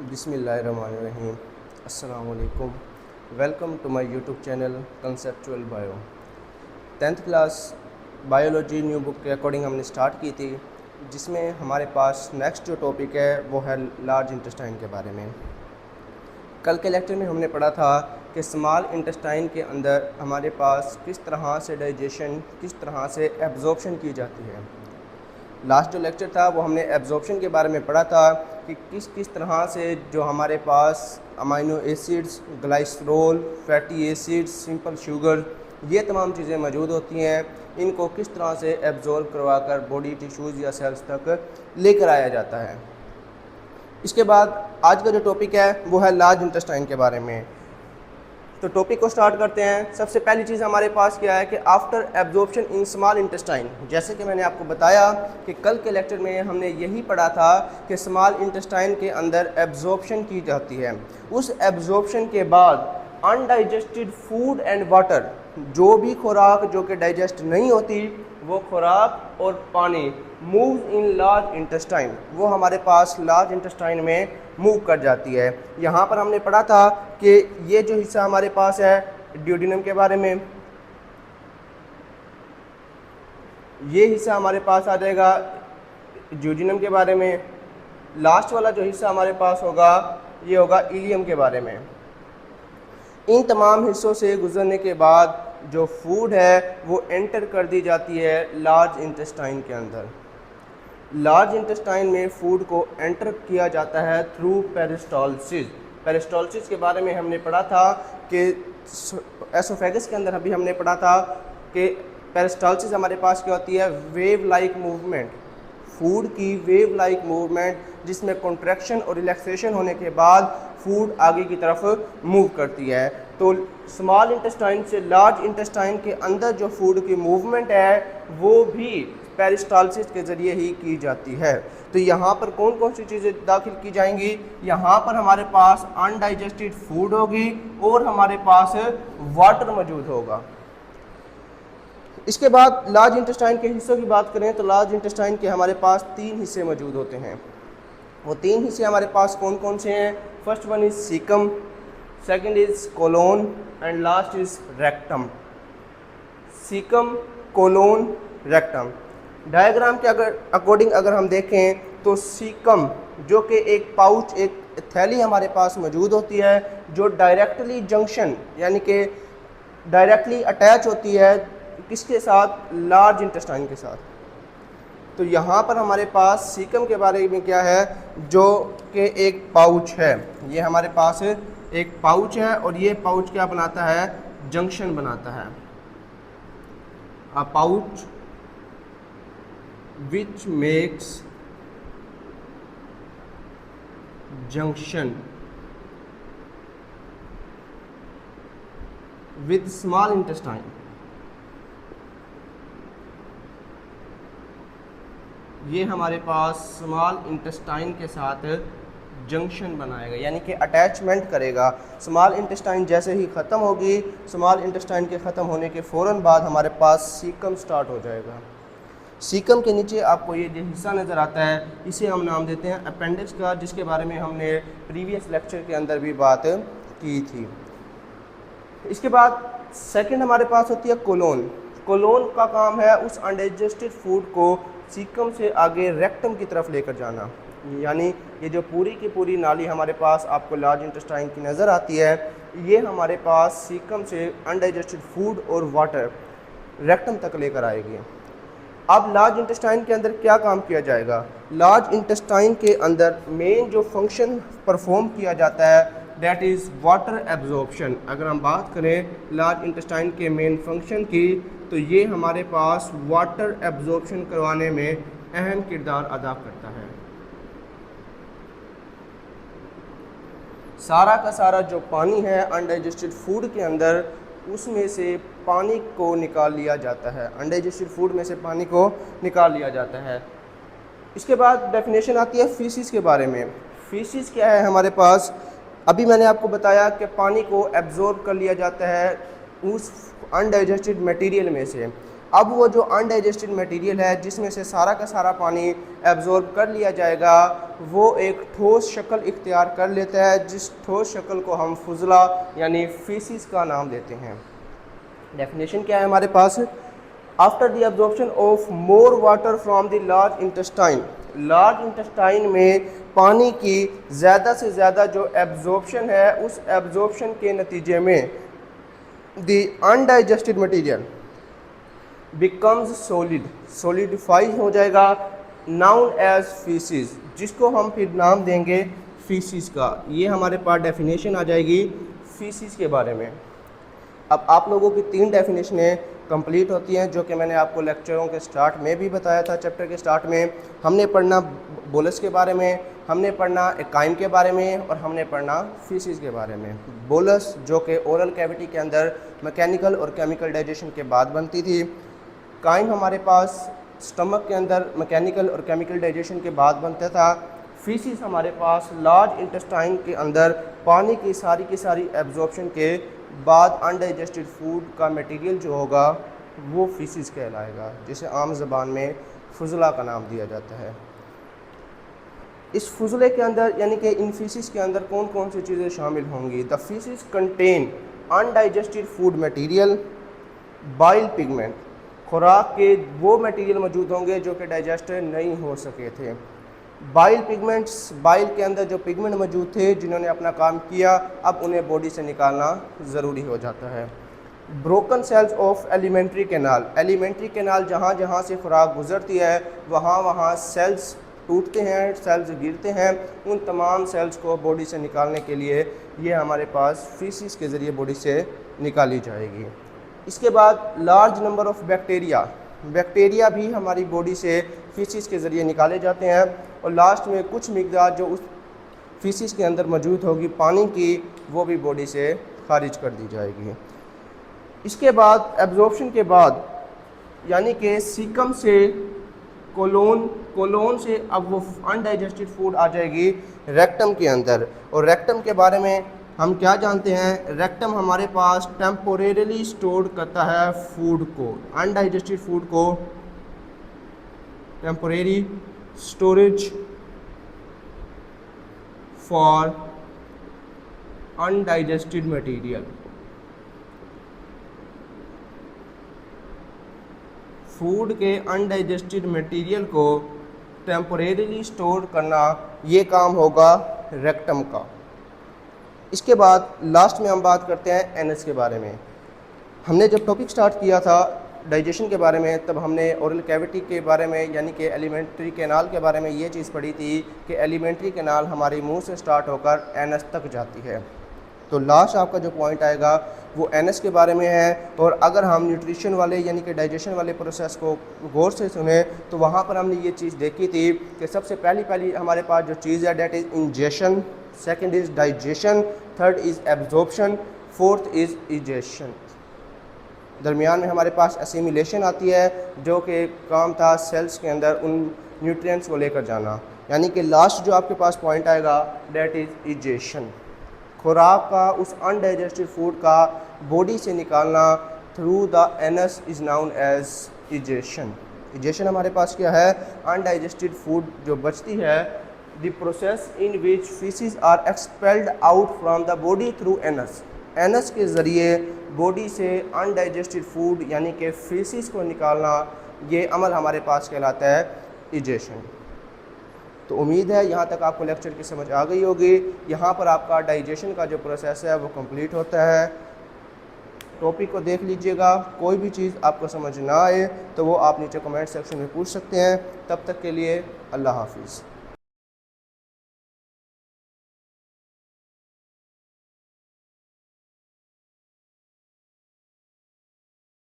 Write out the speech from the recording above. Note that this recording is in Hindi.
बिस्मिल्लाहिर्रहमानिर्रहीम। अस्सलाम वालेकुम। Welcome to my YouTube channel conceptual bio. 10th class biology new book के अकॉर्डिंग हमने स्टार्ट की थी, जिसमें हमारे पास नेक्स्ट जो टॉपिक है वो है लार्ज इंटेस्टाइन के बारे में। कल के लेक्चर में हमने पढ़ा था कि स्मॉल इंटेस्टाइन के अंदर हमारे पास किस तरह से डाइजेशन, किस तरह से एब्जॉर्प्शन की जाती है। लास्ट जो लेक्चर था वो हमने एब्जॉर्प्शन के बारे में पढ़ा था कि किस किस तरह से जो हमारे पास amino acids, glycerol, fatty acids, simple sugar, ये तमाम चीज़ें मौजूद होती हैं, इनको किस तरह से एब्जॉर्ब करवाकर बॉडी टिश्यूज़ या सेल्स तक लेकर आया जाता है। इसके बाद आज का जो टॉपिक है वो है लार्ज इंटेस्टाइन के बारे में। तो टॉपिक को स्टार्ट करते हैं। सबसे पहली चीज़ हमारे पास क्या है कि after absorption in small intestine, जैसे कि मैंने आपको बताया कि कल के लेक्चर में हमने यही पढ़ा था कि स्मॉल इंटेस्टाइन के अंदर एब्जॉर्प्शन की जाती है। उस एब्जॉर्प्शन के बाद अनडाइजेस्टेड फूड एंड वाटर, जो भी खुराक जो कि डाइजेस्ट नहीं होती, वो खुराक और पानी मूव इन लार्ज इंटेस्टाइन, वो हमारे पास लार्ज इंटेस्टाइन में मूव कर जाती है। यहाँ पर हमने पढ़ा था कि ये जो हिस्सा हमारे पास है ड्यूडेनम के बारे में, ये हिस्सा हमारे पास आ जाएगा ड्यूडेनम के बारे में। लास्ट वाला जो हिस्सा हमारे पास होगा ये होगा इलियम के बारे में। इन तमाम हिस्सों से गुजरने के बाद जो फूड है वो एंटर कर दी जाती है लार्ज इंटेस्टाइन के अंदर। लार्ज इंटेस्टाइन में फूड को एंटर किया जाता है थ्रू पेरिस्टाल्सिस। पेरिस्टाल्सिस के बारे में हमने पढ़ा था कि एसोफेगस के अंदर अभी हमने पढ़ा था कि पेरिस्टाल्सिस हमारे पास क्या होती है, वेव लाइक मूवमेंट, फूड की वेव लाइक मूवमेंट, जिसमें कॉन्ट्रैक्शन और रिलैक्सेशन होने के बाद फूड आगे की तरफ मूव करती है। तो स्मॉल इंटेस्टाइन से लार्ज इंटेस्टाइन के अंदर जो फूड की मूवमेंट है वो भी पेरिस्टाल्सिस के ज़रिए ही की जाती है। तो यहाँ पर कौन कौन सी चीज़ें दाखिल की जाएंगी, यहाँ पर हमारे पास अनडाइजेस्टेड फूड होगी और हमारे पास वाटर मौजूद होगा। इसके बाद लार्ज इंटेस्टाइन के हिस्सों की बात करें तो लार्ज इंटेस्टाइन के हमारे पास 3 हिस्से मौजूद होते हैं। वो 3 हिस्से हमारे पास कौन कौन से हैं? First one is caecum, second is colon and last is rectum. Caecum, colon, rectum. Diagram के अकॉर्डिंग अगर हम देखें तो सीकम जो कि एक पाउच, एक थैली हमारे पास मौजूद होती है जो डायरेक्टली जंक्शन यानी कि डायरेक्टली अटैच होती है किसके साथ? लार्ज इंटेस्टाइन के साथ। तो यहाँ पर हमारे पास सीकम के बारे में क्या है, जो कि एक पाउच है। ये हमारे पास एक पाउच है और ये पाउच क्या बनाता है? जंक्शन बनाता है। अ pouch which makes junction with small intestine। ये हमारे पास स्मॉल इंटेस्टाइन के साथ जंक्शन बनाएगा, यानी कि अटैचमेंट करेगा। स्मॉल इंटेस्टाइन जैसे ही ख़त्म होगी, स्मॉल इंटेस्टाइन के ख़त्म होने के फ़ौरन बाद हमारे पास सीकम स्टार्ट हो जाएगा। सीकम के नीचे आपको ये जो हिस्सा नज़र आता है इसे हम नाम देते हैं अपेंडिक्स का, जिसके बारे में हमने प्रीवियस लेक्चर के अंदर भी बात की थी। इसके बाद सेकंड हमारे पास होती है कोलोन। कोलोन का काम है उस अनडाइजेस्टेड फूड को सीकम से आगे रेक्टम की तरफ लेकर जाना। यानी ये जो पूरी की पूरी नाली हमारे पास आपको लार्ज इंटेस्टाइन की नज़र आती है, ये हमारे पास सीकम से अनडाइजेस्टेड फूड और वाटर रेक्टम तक लेकर आएगी। अब लार्ज इंटेस्टाइन के अंदर क्या काम किया जाएगा? लार्ज इंटेस्टाइन के अंदर मेन जो फंक्शन परफॉर्म किया जाता है दैट इज़ वाटर एब्जॉर्प्शन। अगर हम बात करें लार्ज इंटेस्टाइन के मेन फंक्शन की, तो ये हमारे पास वाटर एब्जॉर्प्शन करवाने में अहम किरदार अदा करता है। सारा का सारा जो पानी है अनडाइजेस्टेड फूड के अंदर, उसमें से पानी को निकाल लिया जाता है। अनडाइजेस्टेड फूड में से पानी को निकाल लिया जाता है। इसके बाद डेफिनेशन आती है फीसिस के बारे में। फीसिस क्या है हमारे पास? अभी मैंने आपको बताया कि पानी को एब्जॉर्ब कर लिया जाता है उस अनडाइजेस्टेड मटेरियल में से। अब वो जो अनडाइजेस्टेड मटेरियल है जिसमें से सारा का सारा पानी एब्जॉर्ब कर लिया जाएगा, वो एक ठोस शक्ल इख्तियार कर लेता है, जिस ठोस शक्ल को हम फुजला यानी फीसिस का नाम देते हैं। डेफिनेशन क्या है हमारे पास? After the absorption of more water from the large intestine में पानी की ज़्यादा से ज़्यादा जो एब्जॉर्प्शन है, उस एब्जॉर्प्शन के नतीजे में the undigested material becomes solidify हो जाएगा, नाउन एज फीसिस, जिसको हम फिर नाम देंगे फीसिस का। ये हमारे पास डेफिनेशन आ जाएगी फीसिस के बारे में। अब आप लोगों की 3 डेफिनेशनें कंप्लीट होती हैं, जो कि मैंने आपको लेक्चरों के स्टार्ट में भी बताया था। चैप्टर के स्टार्ट में हमने पढ़ना बोलस के बारे में, हमने पढ़ना एकाइम के बारे में, और हमने पढ़ना फीसिस के बारे में। बोलस जो कि ओरल कैविटी के अंदर मैकेनिकल और केमिकल डाइजेशन के बाद बनती थी, काइम हमारे पास स्टमक के अंदर मैकेनिकल और केमिकल डाइजेशन के बाद बनता था, फीसिस हमारे पास लार्ज इंटेस्टाइन के अंदर पानी की सारी एब्जॉर्प्शन के बाद अनडाइजेस्टेड फूड का मटेरियल जो होगा वो फीसिस कहलाएगा, जिसे आम ज़बान में फुजला का नाम दिया जाता है। इस फुजले के अंदर यानी कि इन फीसिस के अंदर कौन कौन सी चीज़ें शामिल होंगी? The faeces contain undigested food material, bile pigment, खुराक के वो मटेरियल मौजूद होंगे जो कि डाइजेस्ट नहीं हो सके थे। बाइल पिगमेंट्स, बाइल के अंदर जो पिगमेंट मौजूद थे जिन्होंने अपना काम किया, अब उन्हें बॉडी से निकालना ज़रूरी हो जाता है। Broken cells of alimentary canal जहाँ जहाँ से खुराक गुजरती है वहाँ वहाँ सेल्स टूटते हैं, सेल्स गिरते हैं। उन तमाम सेल्स को बॉडी से निकालने के लिए ये हमारे पास फीसिस के ज़रिए बॉडी से निकाली जाएगी। इसके बाद लार्ज नंबर ऑफ बैक्टीरिया भी हमारी बॉडी से फीसिस के ज़रिए निकाले जाते हैं, और लास्ट में कुछ मिकदार जो उस फीसिस के अंदर मौजूद होगी पानी की, वो भी बॉडी से खारिज कर दी जाएगी। इसके बाद एब्जॉर्प्शन के बाद यानी कि सीकम से कोलोन से अब वो अनडाइजेस्टेड फूड आ जाएगी रेक्टम के अंदर। और रेक्टम के बारे में हम क्या जानते हैं? रेक्टम हमारे पास टेम्पोरेरली स्टोर करता है फूड को, अनडाइजेस्टेड फूड को temporary storage for undigested material. Food के अनडाइजेस्टेड मटेरियल को टेम्पोरेरीली स्टोर करना, ये काम होगा रेक्टम का। इसके बाद लास्ट में हम बात करते हैं एनस के बारे में। हमने जब टॉपिक स्टार्ट किया था डाइजेशन के बारे में, तब हमने ओरल कैविटी के बारे में यानी कि एलिमेंट्री कैनाल के बारे में ये चीज़ पढ़ी थी कि एलिमेंट्री कैनाल हमारे मुंह से स्टार्ट होकर एनस तक जाती है। तो लास्ट आपका जो पॉइंट आएगा वो एनस के बारे में है। और अगर हम न्यूट्रिशन वाले यानी कि डाइजेशन वाले प्रोसेस को गौर से सुने तो वहाँ पर हमने ये चीज़ देखी थी कि सबसे पहली हमारे पास जो चीज़ है that is ingestion, second is digestion, third is absorption, fourth is egestion. दरमियान में हमारे पास एसिमिलेशन आती है, जो कि काम था सेल्स के अंदर उन न्यूट्रिएंट्स को लेकर जाना। यानी कि लास्ट जो आपके पास पॉइंट आएगा डेट इज़ इजेशन, खुराक का उस अनडाइजेस्टेड फूड का बॉडी से निकालना through the anus is known as egestion. Egestion हमारे पास क्या है? अनडाइजेस्टेड फूड जो बचती है, the process in which faeces are expelled out from the body through anus. Anus के ज़रिए बॉडी से अनडाइजेस्टेड फूड यानी कि फीसिस को निकालना, ये अमल हमारे पास कहलाता है इजेशन। तो उम्मीद है यहाँ तक आपको लेक्चर की समझ आ गई होगी। यहाँ पर आपका डाइजेशन का जो प्रोसेस है वो कंप्लीट होता है। टॉपिक को देख लीजिएगा, कोई भी चीज़ आपको समझ ना आए तो वो आप नीचे कमेंट सेक्शन में पूछ सकते हैं। तब तक के लिए अल्लाह हाफिज़।